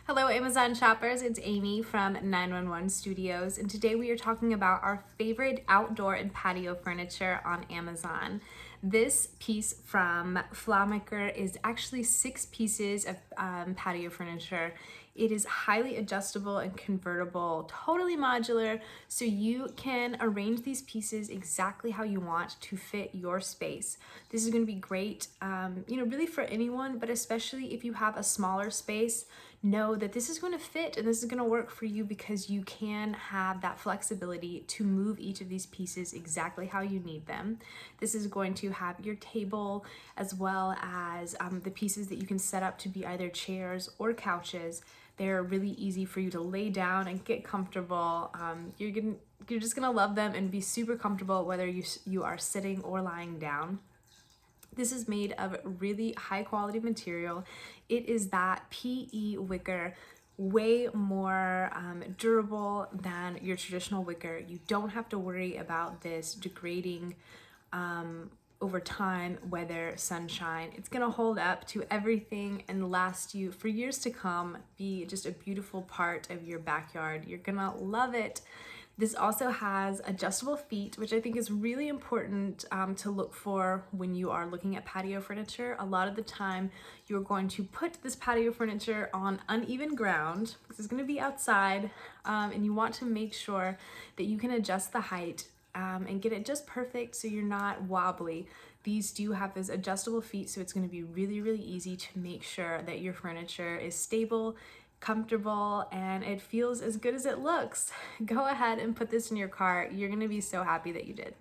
Hello Amazon shoppers, it's Amy from 911 Studios, and today we are talking about our favorite outdoor and patio furniture on Amazon. This piece from Flamaker is actually 6 pieces of patio furniture. It is highly adjustable and convertible, totally modular, so you can arrange these pieces exactly how you want to fit your space. This is going to be great, really for anyone, but especially if you have a smaller space. Know that this is going to fit and this is going to work for you because you can have that flexibility to move each of these pieces exactly how you need them. This is going to have your table as well as the pieces that you can set up to be either chairs or couches. They're really easy for you to lay down and get comfortable. You're just gonna love them and be super comfortable whether you are sitting or lying down. This is made of really high quality material. It is that PE wicker, way more durable than your traditional wicker. You don't have to worry about this degrading over time, weather, sunshine. It's gonna hold up to everything and last you for years to come, be just a beautiful part of your backyard. You're gonna love it. This also has adjustable feet, which I think is really important to look for when you are looking at patio furniture. A lot of the time, you're going to put this patio furniture on uneven ground. This is going to be outside, and you want to make sure that you can adjust the height and get it just perfect so you're not wobbly. These do have those adjustable feet, so it's going to be really, really easy to make sure that your furniture is stable, comfortable, and it feels as good as it looks. Go ahead and put this in your cart. You're going to be so happy that you did.